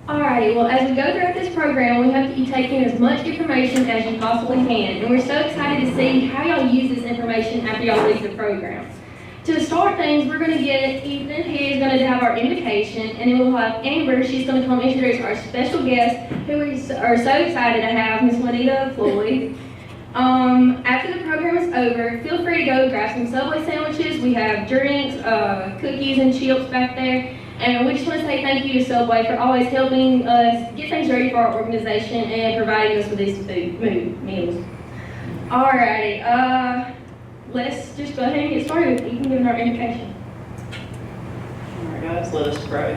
Alrighty, well, as we go throughout this program, we hope that you take in as much information as you possibly can. And we're so excited to see how y'all use this information after y'all leave the program. To start things, we're going to get Ethan. He is going to have our invocation, and then we'll have Amber. She's going to come introduce our special guest, who we are so excited to have, Miss Juanita Floyd. After the program is over, feel free to go grab some Subway sandwiches. We have drinks, cookies, and chips back there. And we just want to say thank you to Subway for always helping us get things ready for our organization and providing us with these meals. Alrighty, let's just go ahead and get started with Ethan giving our invocation. Alright guys, let us pray.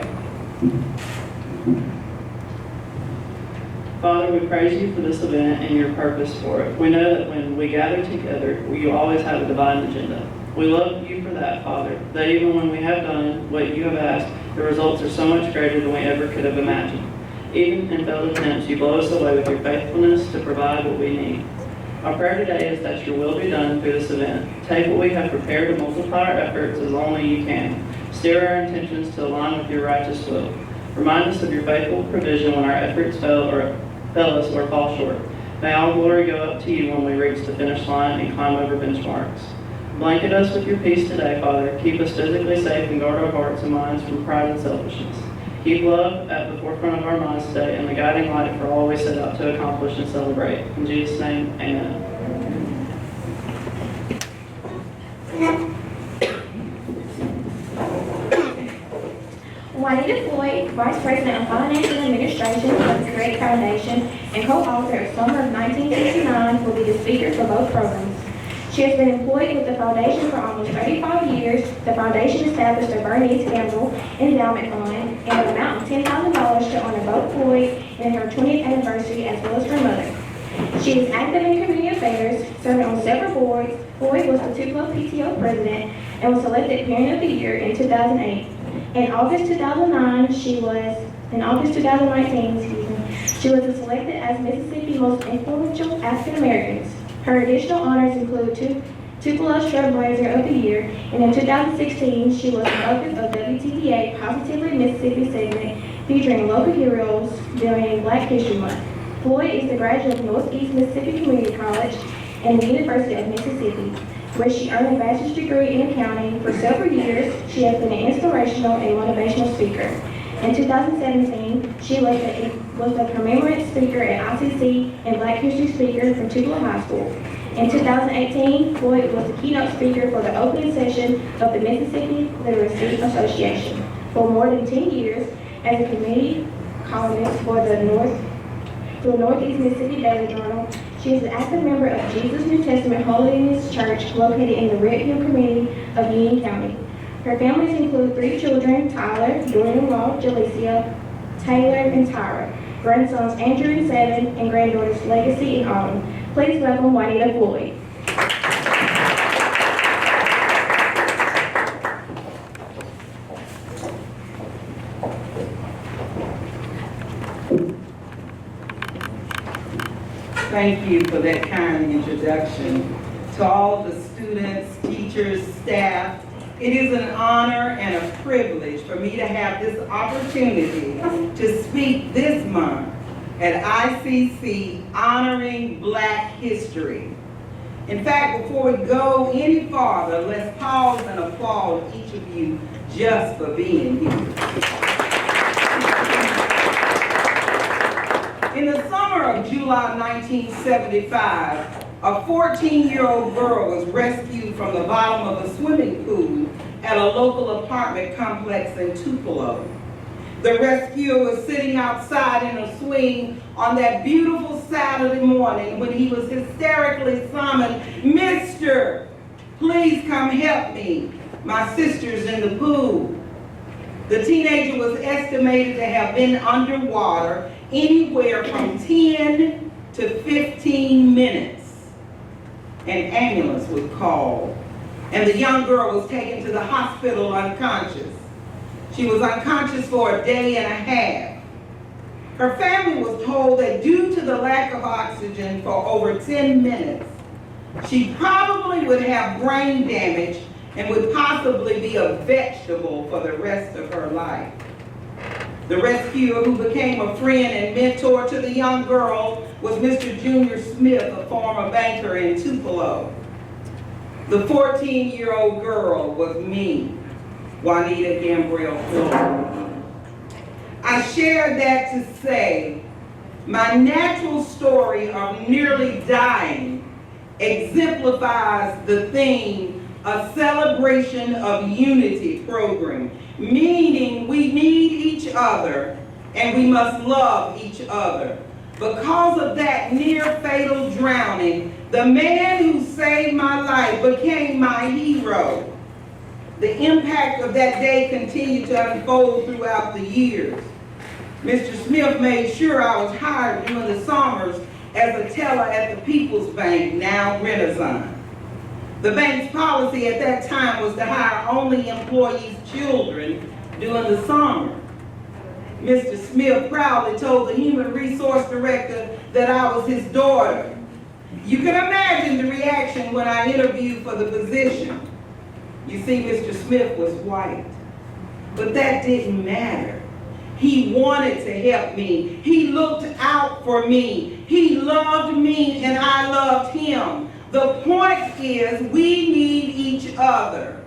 Father, we praise you for this event and your purpose for it. We know that when we gather together, you always have a divine agenda. We love you for that, Father, that even when we have done what you have asked, the results are so much greater than we ever could have imagined. Even in failed attempts, you blow us away with your faithfulness to provide what we need. Our prayer today is that your will be done through this event. Take what we have prepared and multiply our efforts as only you can. Steer our intentions to align with your righteous will. Remind us of your faithful provision when our efforts fail us or fall short. May all glory go up to you when we reach the finish line and climb over benchmarks. Blanket us with your peace today, Father. Keep us physically safe and guard our hearts and minds from pride and selfishness. Keep love at the forefront of our minds today and the guiding light for all we set out to accomplish and celebrate. In Jesus' name, amen. Juanita Floyd, Vice President of Finance and Administration of the Create Foundation and co-author of Summer of 1969, will be the speaker for both programs. She has been employed with the Foundation for almost 35 years. The Foundation established a Bernice Gamble Endowment Fund and an amount of $10,000 to honor both Floyd and her 20th anniversary as well as her mother. She is active in community affairs, serving on several boards. Floyd was the Tupelo PTO president and was selected Parent of the Year in 2008. In August 2019, she was selected as Mississippi's most influential African Americans. Her additional honors include Tupelo Trailblazer of the Year, and in 2016, she was the focus of WTVA Positively Mississippi segment featuring local heroes during Black History Month. Floyd is the graduate of Northeast Mississippi Community College and the University of Mississippi, where she earned a bachelor's degree in accounting. For several years, she has been an inspirational and motivational speaker. In 2017, she was the commemorative speaker at ICC and Black History Speaker for Tupelo High School. In 2018, Floyd was the keynote speaker for the opening session of the Mississippi Literacy Association. For more than 10 years, as a community columnist for the Northeast Mississippi Daily Journal, she is an active member of Jesus New Testament Holiness Church located in the Red Hill community of Union County. Her families include 3 children, Tyler, daughter-in-law, Jalecia, Taylor, and Tyra, grandsons Andrew and 7, and granddaughters Legacy and Autumn. Please welcome Juanita Floyd. Thank you for that kind introduction. To all the students, teachers, staff, it is an honor and a privilege for me to have this opportunity to speak this month at ICC honoring Black history. In fact, before we go any farther, let's pause and applaud each of you just for being here. In the summer of July 1975, a 14-year-old girl was rescued from the bottom of a swimming pool at a local apartment complex in Tupelo. The rescuer was sitting outside in a swing on that beautiful Saturday morning when he was hysterically summoned, "Mister, please come help me. My sister's in the pool." The teenager was estimated to have been underwater anywhere from 10 to 15 minutes. An ambulance was called, and the young girl was taken to the hospital unconscious. She was unconscious for a day and a half. Her family was told that due to the lack of oxygen for over 10 minutes, she probably would have brain damage and would possibly be a vegetable for the rest of her life. The rescuer who became a friend and mentor to the young girl was Mr. Junior Smith, a former banker in Tupelo. The 14-year-old girl was me, Juanita Gambriel Phillips. I shared that to say my natural story of nearly dying exemplifies the theme, a celebration of unity program, meaning we need each other and we must love each other. Because of that near fatal drowning, the man who saved my life became my hero. The impact of that day continued to unfold throughout the years. Mr. Smith made sure I was hired during the summers as a teller at the People's Bank, now Renaissance. The bank's policy at that time was to hire only employees' children during the summer. Mr. Smith proudly told the human resource director that I was his daughter. You can imagine the reaction when I interviewed for the position. You see, Mr. Smith was white, but that didn't matter. He wanted to help me. He looked out for me. He loved me and I loved him. The point is we need each other.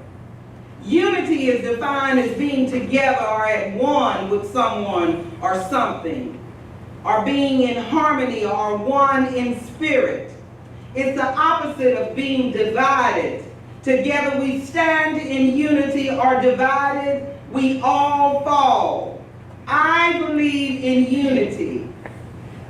Unity is defined as being together or at one with someone or something, or being in harmony or one in spirit. It's the opposite of being divided. Together we stand in unity, or divided we all fall. I believe in unity.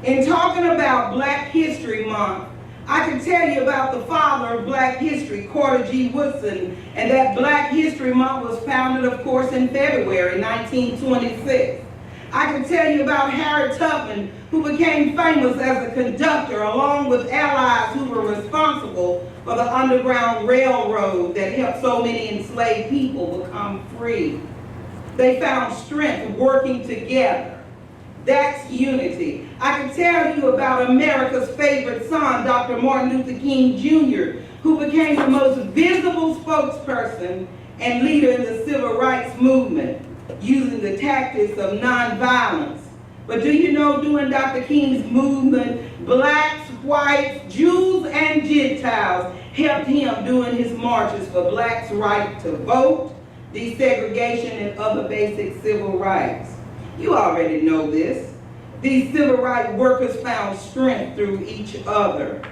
In talking about Black History Month, I can tell you about the father of Black history, Carter G. Woodson, and that Black History Month was founded, of course, in February 1926. I can tell you about Harriet Tubman, who became famous as a conductor, along with allies who were responsible for the Underground Railroad that helped so many enslaved people become free. They found strength working together. That's unity. I can tell you about America's favorite son, Dr. Martin Luther King Jr., who became the most visible spokesperson and leader in the civil rights movement, using the tactics of nonviolence. But do you know, during Dr. King's movement, blacks, whites, Jews, and Gentiles helped him during his marches for blacks' right to vote, desegregation, and other basic civil rights. You already know this. These civil rights workers found strength through each other.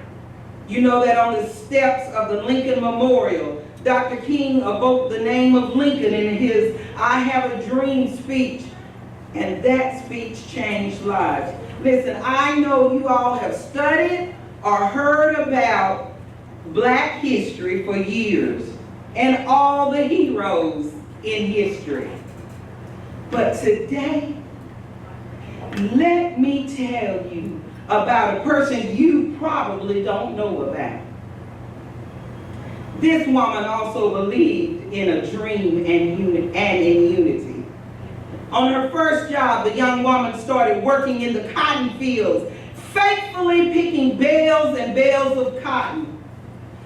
You know that on the steps of the Lincoln Memorial, Dr. King evoked the name of Lincoln in his I Have a Dream speech, and that speech changed lives. Listen, I know you all have studied or heard about Black history for years and all the heroes in history. But today, let me tell you about a person you probably don't know about. This woman also believed in a dream and in unity. On her first job, the young woman started working in the cotton fields, faithfully picking bales and bales of cotton.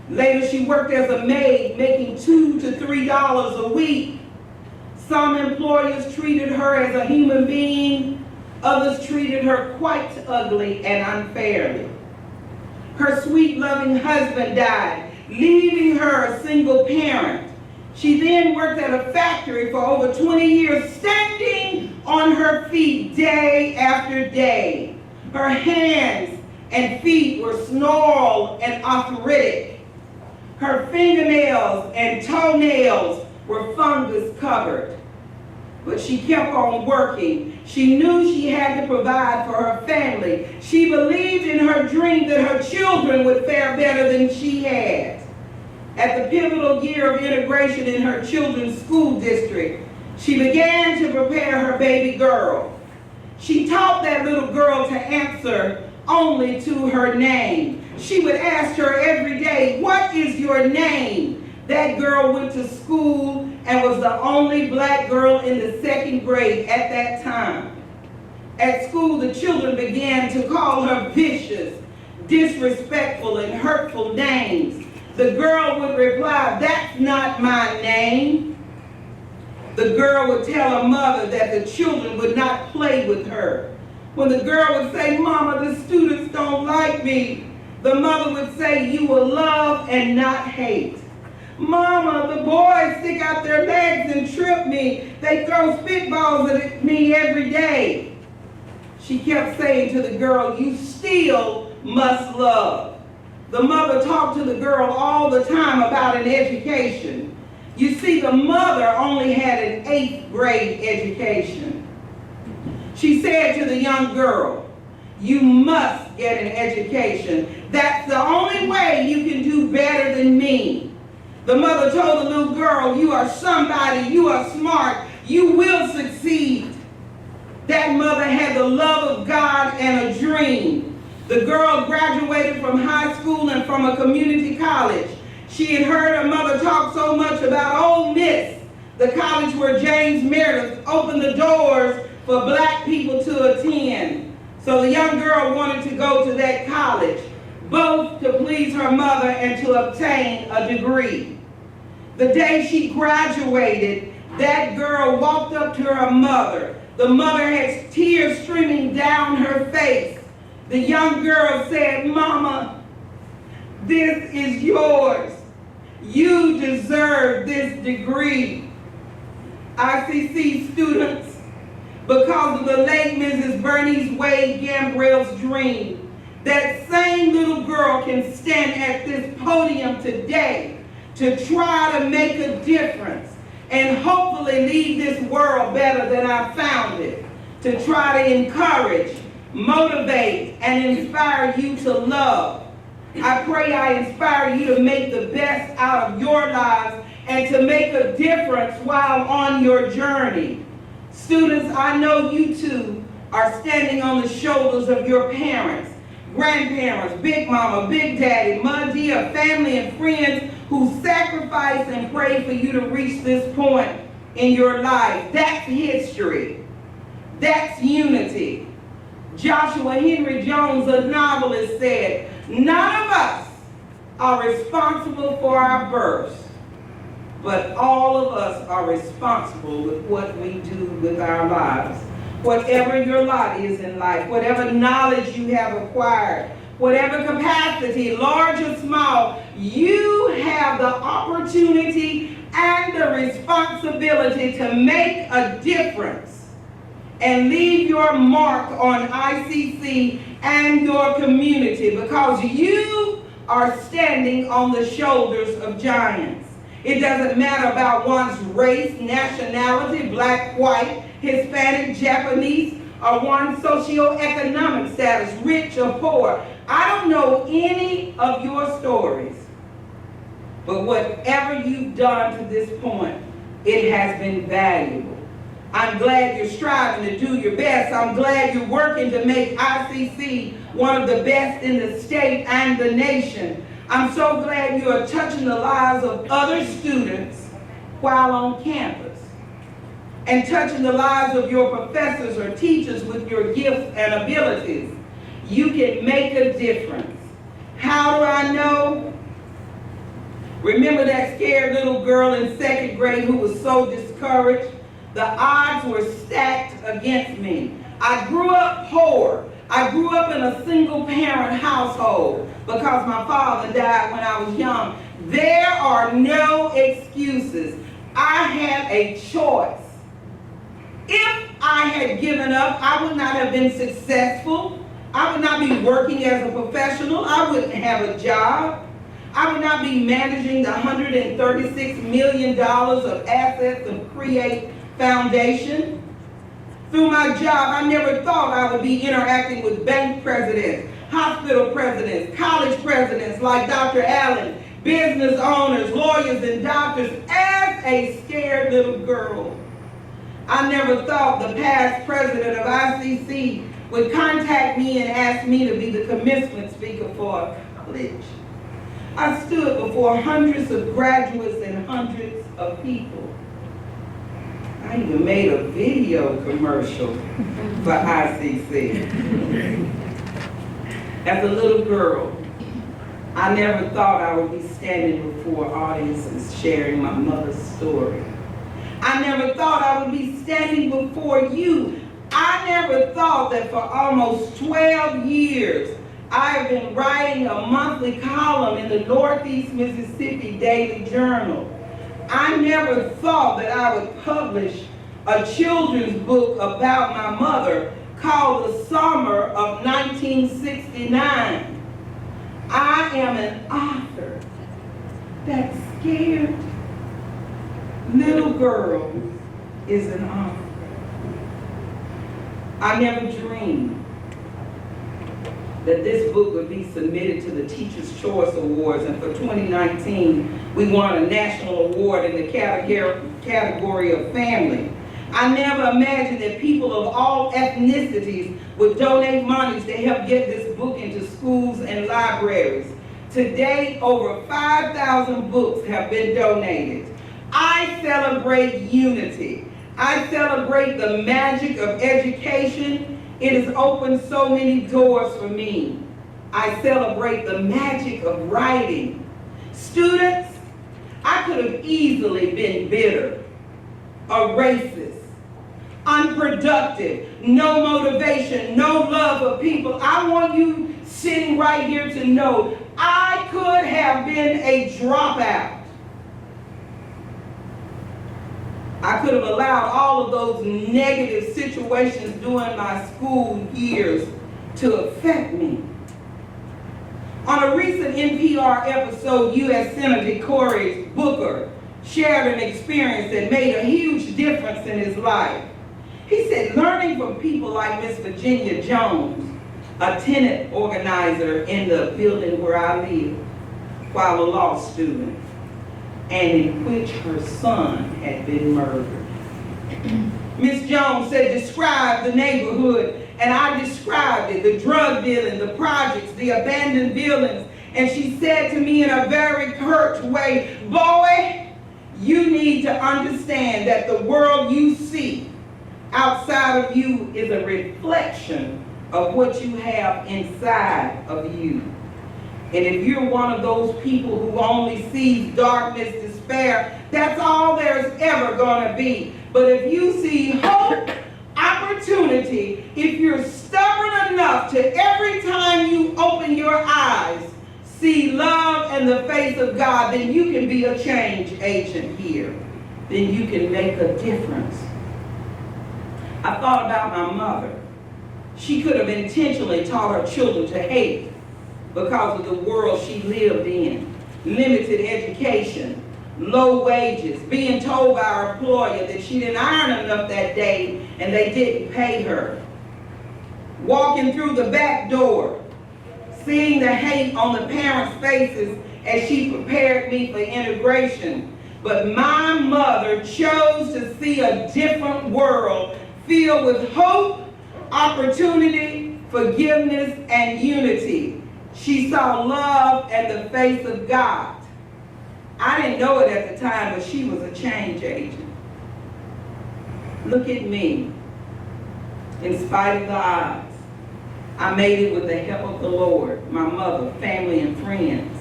Later, she worked as a maid, making $2 to $3 a week. Some employers treated her as a human being. Others treated her quite ugly and unfairly. Her sweet, loving husband died, leaving her a single parent. She then worked at a factory for over 20 years, standing on her feet day after day. Her hands and feet were gnarled and arthritic. Her fingernails and toenails were fungus covered. But she kept on working. She knew she had to provide for her family. She believed in her dream that her children would fare better than she had. At the pivotal year of integration in her children's school district, she began to prepare her baby girl. She taught that little girl to answer only to her name. She would ask her every day, "What is your name?" That girl went to school and was the only black girl in the second grade at that time. At school, the children began to call her vicious, disrespectful, and hurtful names. The girl would reply, "That's not my name." the girl would tell her mother that the children would not play with her. When the girl would say, "Mama, the students don't like me," the mother would say, "You will love and not hate." "Mama, the boys stick out their legs and trip me. They throw spitballs at me every day." She kept saying to the girl, "You still must love." The mother talked to the girl all the time about an education. You see, the mother only had an 8th grade education. She said to the young girl, "You must get an education. That's the only way you can do better than me." The mother told the little girl, "You are somebody, you are smart, you will succeed." That mother had the love of God and a dream. The girl graduated from high school and from a community college. She had heard her mother talk so much about Ole Miss, the college where James Meredith opened the doors for black people to attend. So the young girl wanted to go to that college, both to please her mother and to obtain a degree. The day she graduated, that girl walked up to her mother. The mother had tears streaming down her face. The young girl said, "Mama, this is yours. You deserve this degree." ICC students, because of the late Mrs. Bernice Wade Gambrell's dream, that same little girl can stand at this podium today to try to make a difference and hopefully leave this world better than I found it, to try to encourage, motivate, and inspire you to love. I pray I inspire you to make the best out of your lives and to make a difference while on your journey. Students, I know you too are standing on the shoulders of your parents, grandparents, Big Mama, Big Daddy, Ma Dia, family and friends who sacrificed and prayed for you to reach this point in your life. That's history. That's unity. Joshua Henry Jones, a novelist, said, "None of us are responsible for our births, but all of us are responsible with what we do with our lives." Whatever your lot is in life, whatever knowledge you have acquired, whatever capacity, large or small, you have the opportunity and the responsibility to make a difference and leave your mark on ICC and your community, because you are standing on the shoulders of giants. It doesn't matter about one's race, nationality, black, white, Hispanic, Japanese, or one's socioeconomic status, rich or poor. I don't know any of your stories, but whatever you've done to this point, it has been valuable. I'm glad you're striving to do your best. I'm glad you're working to make ICC one of the best in the state and the nation. I'm so glad you are touching the lives of other students while on campus and touching the lives of your professors or teachers with your gifts and abilities. You can make a difference. How do I know? Remember that scared little girl in 2nd grade who was so discouraged? The odds were stacked against me. I grew up poor. I grew up in a single parent household because my father died when I was young. There are no excuses. I had a choice. If I had given up, I would not have been successful. I would not be working as a professional. I wouldn't have a job. I would not be managing the $136 million of assets of Create Foundation. Through my job, I never thought I would be interacting with bank presidents, hospital presidents, college presidents like Dr. Allen, business owners, lawyers, and doctors as a scared little girl. I never thought the past president of ICC would contact me and ask me to be the commencement speaker for a college. I stood before hundreds of graduates and hundreds of people. I even made a video commercial for ICC. As a little girl, I never thought I would be standing before audiences sharing my mother's story. I never thought I would be standing before you. I never thought that for almost 12 years, I have been writing a monthly column in the Northeast Mississippi Daily Journal. I never thought that I would publish a children's book about my mother called The Summer of 1969. I am an author that scared little girls is an author. I never dreamed that this book would be submitted to the Teacher's Choice Awards, and for 2019, we won a national award in the category of family. I never imagined that people of all ethnicities would donate monies to help get this book into schools and libraries. To date, over 5,000 books have been donated. I celebrate unity. I celebrate the magic of education. It has opened so many doors for me. I celebrate the magic of writing. Students, I could have easily been bitter, a racist, unproductive, no motivation, no love of people. I want you sitting right here to know I could have been a dropout. I could have allowed all of those negative situations during my school years to affect me. On a recent NPR episode, U.S. Senator Cory Booker shared an experience that made a huge difference in his life. He said, learning from people like Miss Virginia Jones, a tenant organizer in the building where I live while a law student, and in which her son had been murdered. Miss Jones said, describe the neighborhood, and I described it, the drug dealing, the projects, the abandoned buildings, and she said to me in a very curt way, boy, you need to understand that the world you see outside of you is a reflection of what you have inside of you. And if you're one of those people who only sees darkness, despair, that's all there's ever going to be. But if you see hope, opportunity, if you're stubborn enough to every time you open your eyes, see love and the face of God, then you can be a change agent here. Then you can make a difference. I thought about my mother. She could have intentionally taught her children to hate because of the world she lived in. Limited education, low wages, being told by her employer that she didn't earn enough that day and they didn't pay her. Walking through the back door, seeing the hate on the parents' faces as she prepared me for integration. But my mother chose to see a different world filled with hope, opportunity, forgiveness, and unity. She saw love and the face of God. I didn't know it at the time, but she was a change agent. Look at me. In spite of the odds, I made it with the help of the Lord, my mother, family, and friends.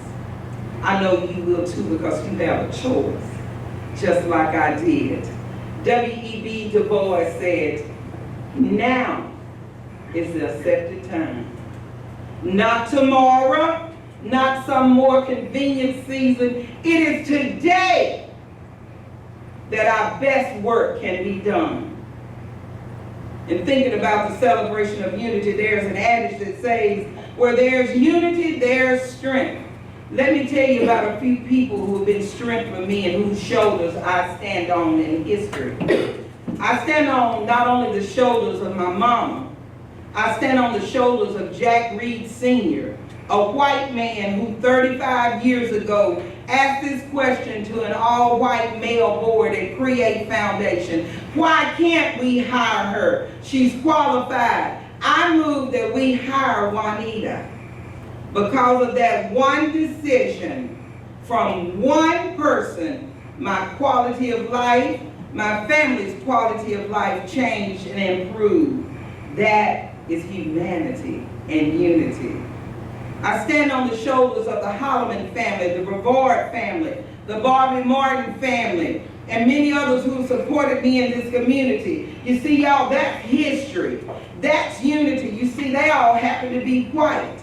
I know you will too because you have a choice, just like I did. W.E.B. Du Bois said, now is the accepted time. Not tomorrow, not some more convenient season. It is today that our best work can be done. In thinking about the celebration of unity, there's an adage that says, where there's unity, there's strength. Let me tell you about a few people who have been strength for me and whose shoulders I stand on in history. I stand on not only the shoulders of my mama, I stand on the shoulders of Jack Reed Sr., a white man who 35 years ago asked this question to an all-white male board at Create Foundation. Why can't we hire her? She's qualified. I move that we hire Juanita. Because of that one decision from one person, my quality of life, my family's quality of life changed and improved. That is humanity and unity. I stand on the shoulders of the Holloman family, the Brevard family, the Barbie Martin family, and many others who supported me in this community. You see, y'all, that's history. That's unity. You see, they all happen to be white.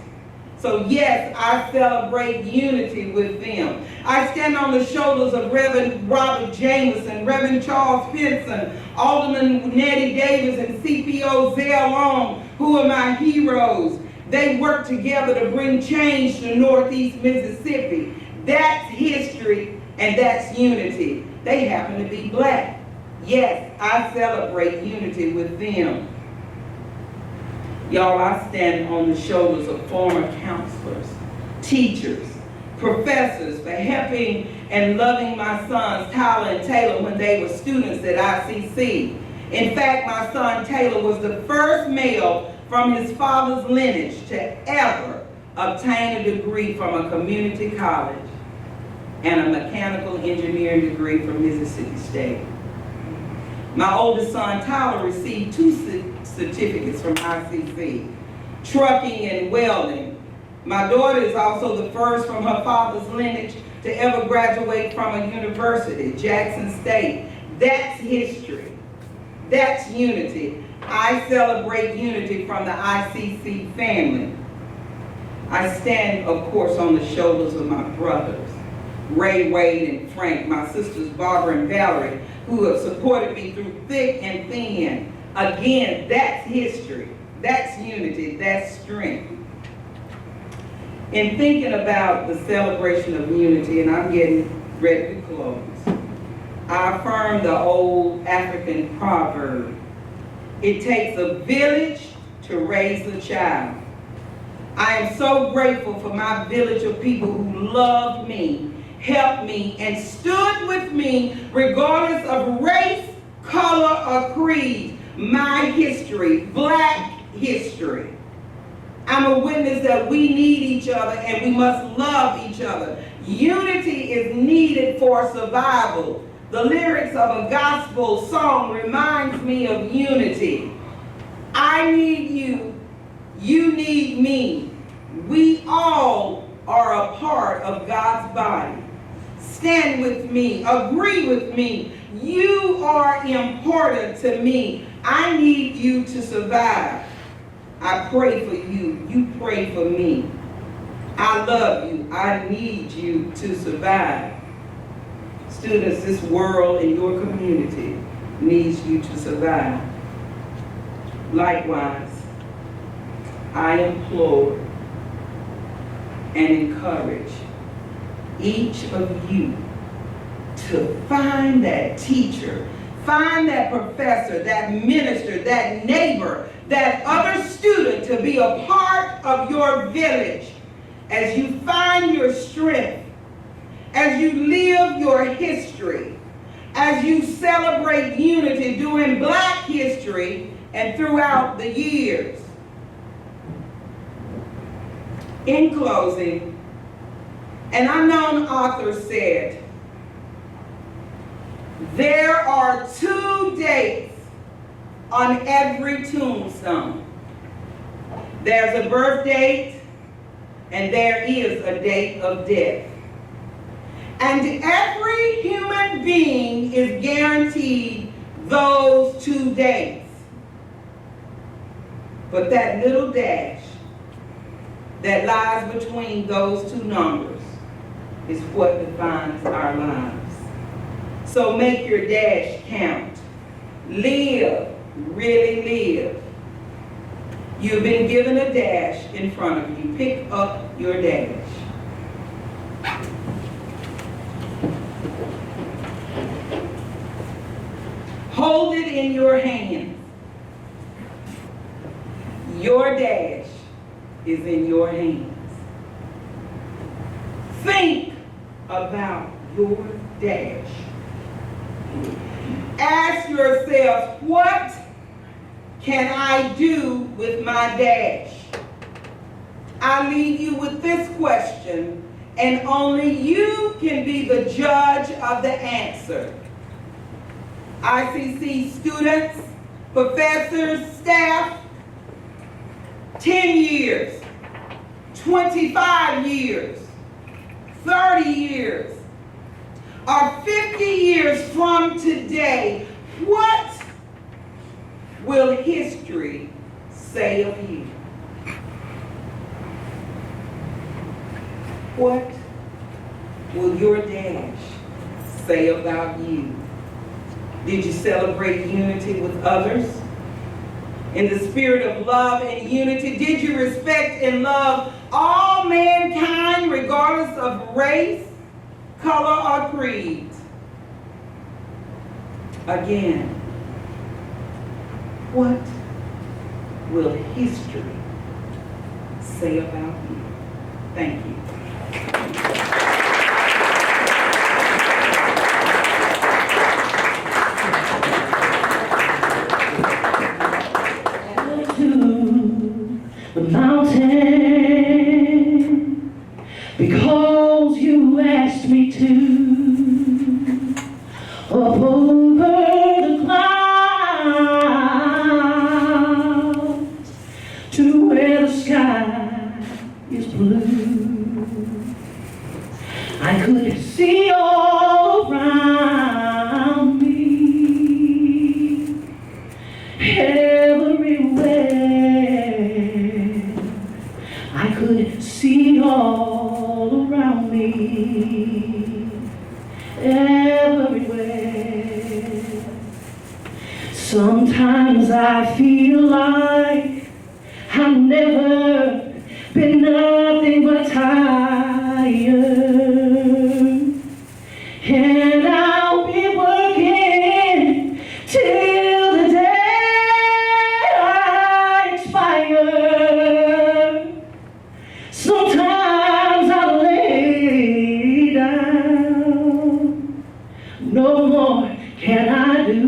So yes, I celebrate unity with them. I stand on the shoulders of Reverend Robert Jameson, Reverend Charles Pinson, Alderman Nettie Davis, and CPO Zell Long, who are my heroes. They work together to bring change to Northeast Mississippi. That's history and that's unity. They happen to be black. Yes, I celebrate unity with them. Y'all, I stand on the shoulders of former counselors, teachers, professors for helping and loving my sons Tyler and Taylor when they were students at ICC. In fact, my son Taylor was the first male from his father's lineage to ever obtain a degree from a community college and a mechanical engineering degree from Mississippi State. My oldest son Tyler received 2 certificates from ICC, trucking and welding. My daughter is also the first from her father's lineage to ever graduate from a university, Jackson State. That's history. That's unity. I celebrate unity from the ICC family. I stand, of course, on the shoulders of my brothers, Ray, Wade, and Frank, my sisters Barbara and Valerie, who have supported me through thick and thin. Again, that's history. That's unity. That's strength. In thinking about the celebration of unity, and I'm getting ready to close, I affirm the old African proverb, it takes a village to raise a child. I am so grateful for my village of people who loved me, helped me, and stood with me regardless of race, color, or creed. My history, black history. I'm a witness that we need each other and we must love each other. Unity is needed for survival. The lyrics of a gospel song reminds me of unity. I need you, you need me. We all are a part of God's body. Stand with me, agree with me. You are important to me. I need you to survive. I pray for you, you pray for me. I love you, I need you to survive. Students, this world and your community needs you to survive. Likewise, I implore and encourage each of you to find that teacher, find that professor, that minister, that neighbor, that other student to be a part of your village as you find your strength, as you live your history, as you celebrate unity during Black history and throughout the years. In closing, an unknown author said, there are 2 dates on every tombstone. There's a birth date and there is a date of death. And every human being is guaranteed those 2 dates. But that little dash that lies between those 2 numbers is what defines our lives. So make your dash count. Live, really live. You've been given a dash in front of you. Pick up your dash. Hold it in your hand. Your dash is in your hands. Think about your dash. Ask yourself, what can I do with my dash? I leave you with this question, and only you can be the judge of the answer. ICC students, professors, staff, 10 years, 25 years, 30 years. or 50 years from today, what will history say of you? What will your dash say about you? Did you celebrate unity with others? In the spirit of love and unity, did you respect and love all mankind regardless of race, color, or creed? Again, what will history say about you? Thank you. The mountain, because you asked me to, up over the clouds, to where the sky is blue. I could see all around me, everywhere. I could see all around me, everywhere. Sometimes I feel like I've never been nothing but tired, and I'll be working till the day I expire. Sometimes I lay down, no more can I do.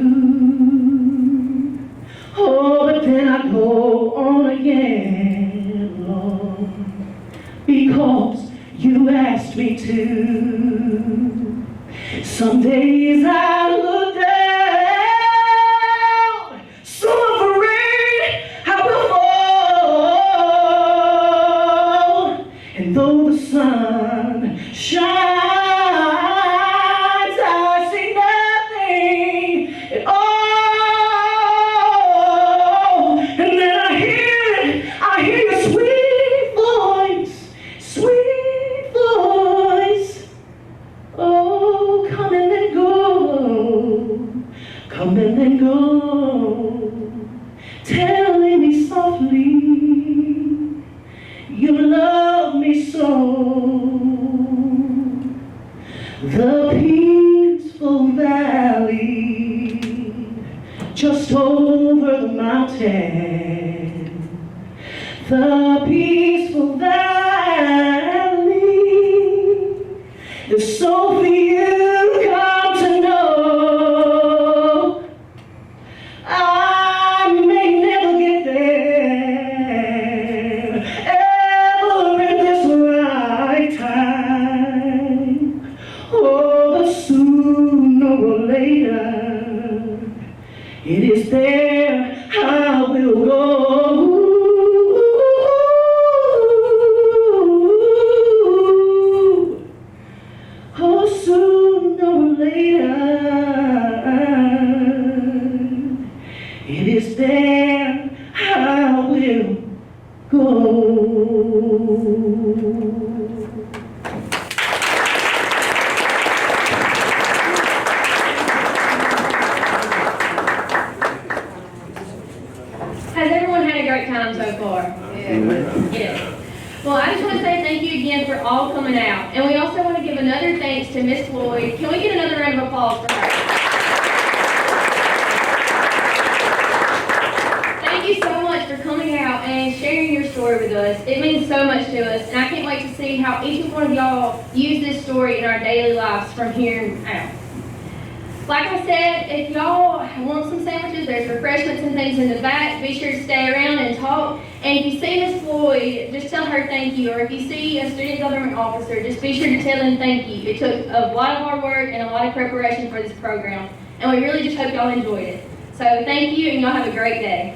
Oh, but then I go on again, Lord, because you asked me to. Some days I look down, so afraid I will fall. And though the sun shines, I see nothing at all. And then I hear your sweet voice. Oh, come and then go, come and then go, telling me softly you love me so. The peaceful valley just over the mountain, the peaceful valley is so few come to know. I may never get there ever in this lifetime. Oh, but sooner or later, it is there I will go. Oh, sooner or later, it is there I will go. Has everyone had a great time so far? Yeah. Well, I just want to say thank you again for all coming out. And we also want to give another thanks to Miss Floyd. Can we get another round of applause for her? Thank you so much for coming out and sharing your story with us. It means so much to us. And I can't wait to see how each one of y'all use this story in our daily lives from here out. Like I said, if y'all want some sandwiches, there's refreshments and things in the back. Be sure to stay around and talk. And if you see Miss Floyd, just tell her thank you. Or if you see a student government officer, just be sure to tell them thank you. It took a lot of hard work and a lot of preparation for this program. And we really just hope y'all enjoyed it. So thank you, and y'all have a great day.